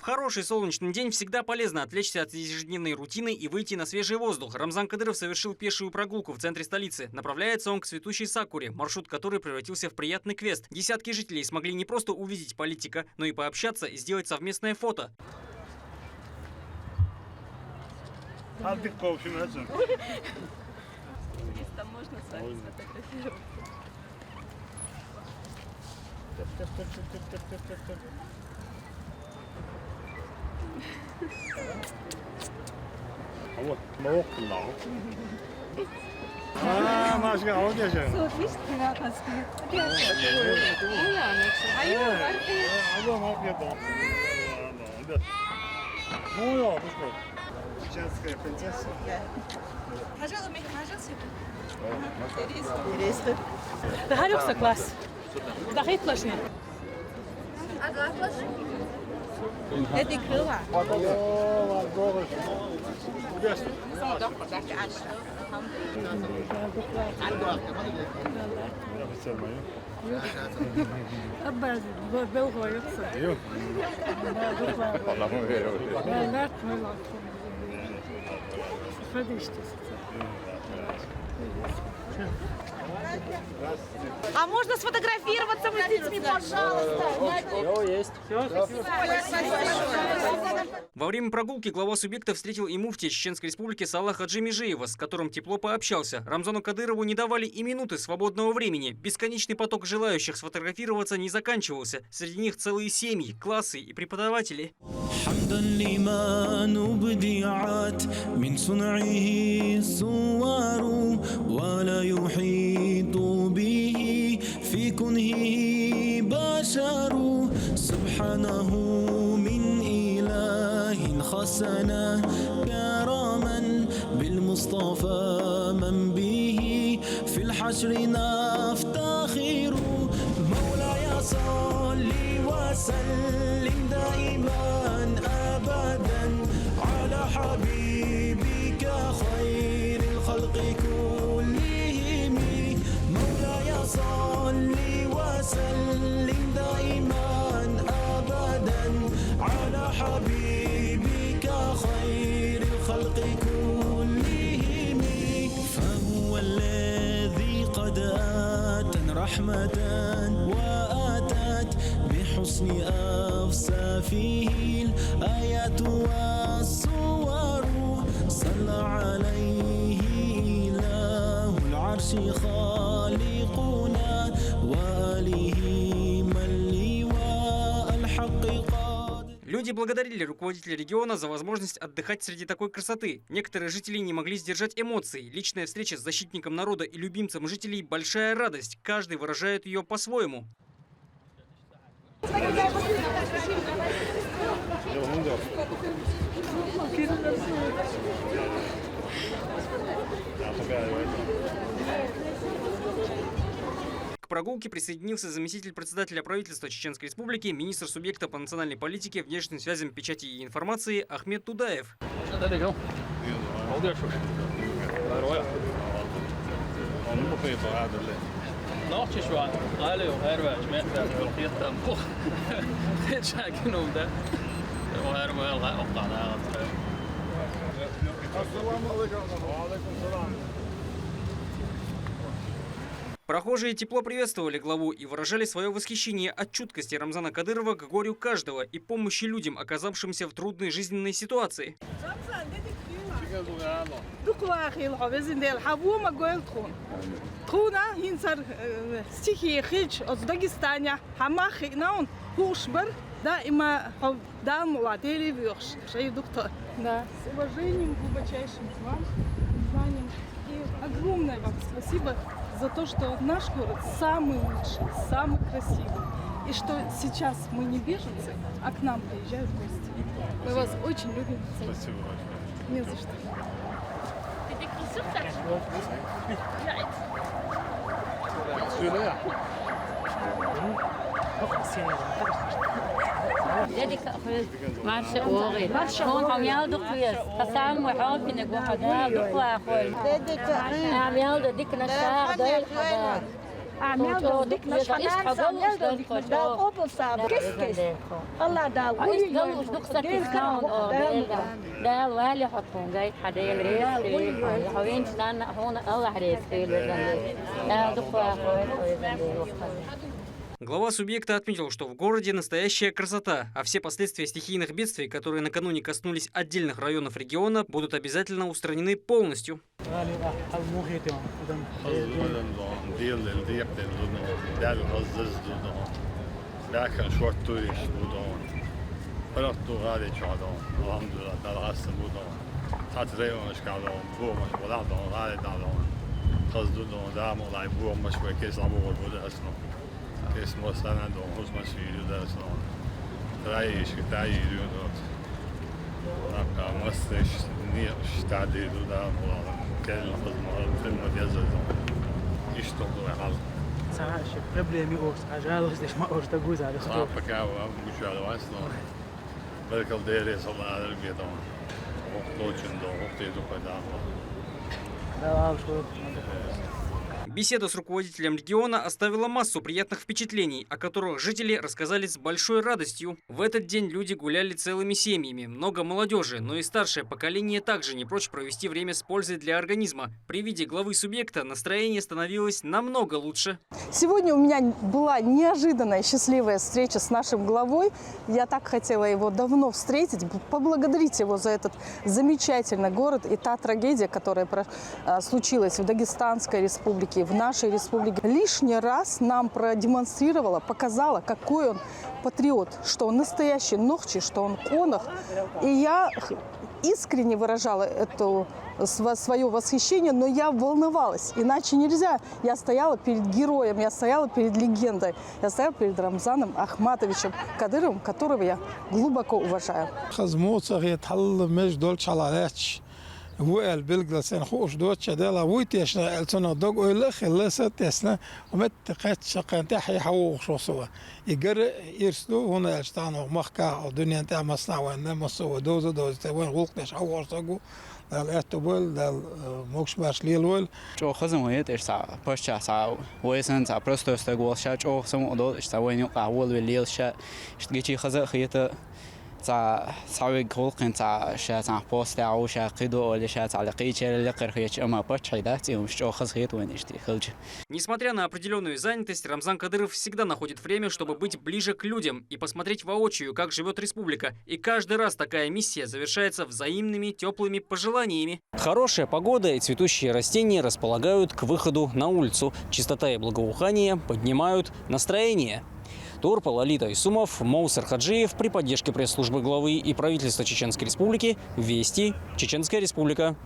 хороший солнечный день всегда полезно отвлечься от ежедневной рутины и выйти на свежий воздух. Рамзан Кадыров совершил пешую прогулку в центре столицы. Направляется он к цветущей сакуре, маршрут которой превратился в приятный квест. Десятки жителей смогли не просто увидеть политика, но и пообщаться и сделать совместное фото. Там можно с вами сфотографироваться. Вот, Машка, а вот я же. Женская принцесса. ده هيوصل كلاس ده هيطلع شنو هذيك هو أبا بلغة يقصد لا А можно сфотографироваться мы с детьми, пожалуйста? Во время прогулки глава субъекта встретил и муфтия Чеченской Республики Саала Хаджи Межиева, с которым тепло пообщался. Рамзану Кадырову не давали и минуты свободного времени. Бесконечный поток желающих сфотографироваться не заканчивался. Среди них целые семьи, классы и преподаватели. في كنه بشر سبحانه من إله خسنا كراما بالمصطفى من به في الحشر نفتخر مولاي صل وسلم دائما أبدا على حبيبك خير الخلق كلهم مولاي صل وسلم دائما أبدا على حبيبك خير الخلق كلهم فهو الذي قد آتى رحمة وآتت بحسن أوصافه الآيات والصور صلى عليه إله العرش خالقنا وآله من لواء الحق قاد. Люди благодарили руководителя региона за возможность отдыхать среди такой красоты. Некоторые жители не могли сдержать эмоций. Личная встреча с защитником народа и любимцем жителей – большая радость. Каждый выражает ее по-своему. К прогулке присоединился заместитель председателя правительства Чеченской Республики, министр субъекта по национальной политике, внешним связям, печати и информации Ахмед Тудаев. Прохожие тепло приветствовали главу и выражали свое восхищение от чуткости Рамзана Кадырова к горю каждого и помощи людям, оказавшимся в трудной жизненной ситуации. دائما дам владели вёрш. Доктор. Да, с уважением глубочайшим к вам, знанием. И огромное вам спасибо за то, что наш город самый лучший, самый красивый. И что сейчас мы не беженцы, а к нам приезжают гости. Мы вас очень любим. Спасибо большое. Не за что. يدك ما شعوري شلون عم يالدك وياس حسام وحاطين وحدا دقوا اخوي عم يالد ديك نشاع ضيل حدا Глава субъекта отметил, что в городе настоящая красота, а все последствия стихийных бедствий, которые накануне коснулись отдельных районов региона, будут обязательно устранены полностью. اسمه سند و حوز مسیری درسنا رایش که تاییدی و داد نبکه مستش نیش تعدید و دار مولادم کل خدمه فیلم دیازد ایش تو دوی حال سعاش قبلی اوس عجال وزدش ما اوش تجوز على خطوة صعب كاو مش على واسنا بركل ديري صلى على البيت وقتوچن دو وقتي دو قدام لا شو Беседа с руководителем региона оставила массу приятных впечатлений, о которых жители рассказали с большой радостью. В этот день люди гуляли целыми семьями, много молодежи, но и старшее поколение также не прочь провести время с пользой для организма. При виде главы субъекта настроение становилось намного лучше. Сегодня у меня была неожиданная счастливая встреча с нашим главой. Я так хотела его давно встретить, поблагодарить его за этот замечательный город и та трагедия, которая случилась в Дагестанской республике, в нашей республике. Лишний раз нам продемонстрировала, показала, какой он патриот, что он настоящий нохчи, что он конах. И я искренне выражала свое восхищение, но я волновалась. Иначе нельзя. Я стояла перед героем, я стояла перед легендой. Я стояла перед Рамзаном Ахматовичем Кадыровым, которого я глубоко уважаю. وقال بالجلسين خوش دوت شدالا ويتيش السنة دوغ ويلخ اللسة تسنا ومت قد شقان تحي حوق شو سوا يجر يرسلو هنا يشتانو مخكا الدنيا نتاع مصنع وين مصو دوز وين غلقش حوق سقو الاتوبل دال موكش باش ليلول جو خزم ويت اش سا باشا سا ويسن سا просто استغول شا جو سم دو اش سا وين قاول ليل شا اشتجي خزا خيته تا ساوي كولقن تا شات بوست او شا قيدو ولا شات على قيچ اللي قرخيش اما بچايدات и что خزхет вынешти хылчы. Несмотря на определенную занятость, Рамзан Кадыров всегда находит время, чтобы быть ближе к людям и посмотреть воочию, как живет республика. И каждый раз такая миссия завершается взаимными теплыми пожеланиями. Хорошая погода и цветущие растения располагают к выходу на улицу. Чистота и благоухание поднимают настроение. Турпа, Лолита Исумов, Моусер Хаджиев при поддержке пресс-службы главы и правительства Чеченской Республики. Вести. Чеченская Республика.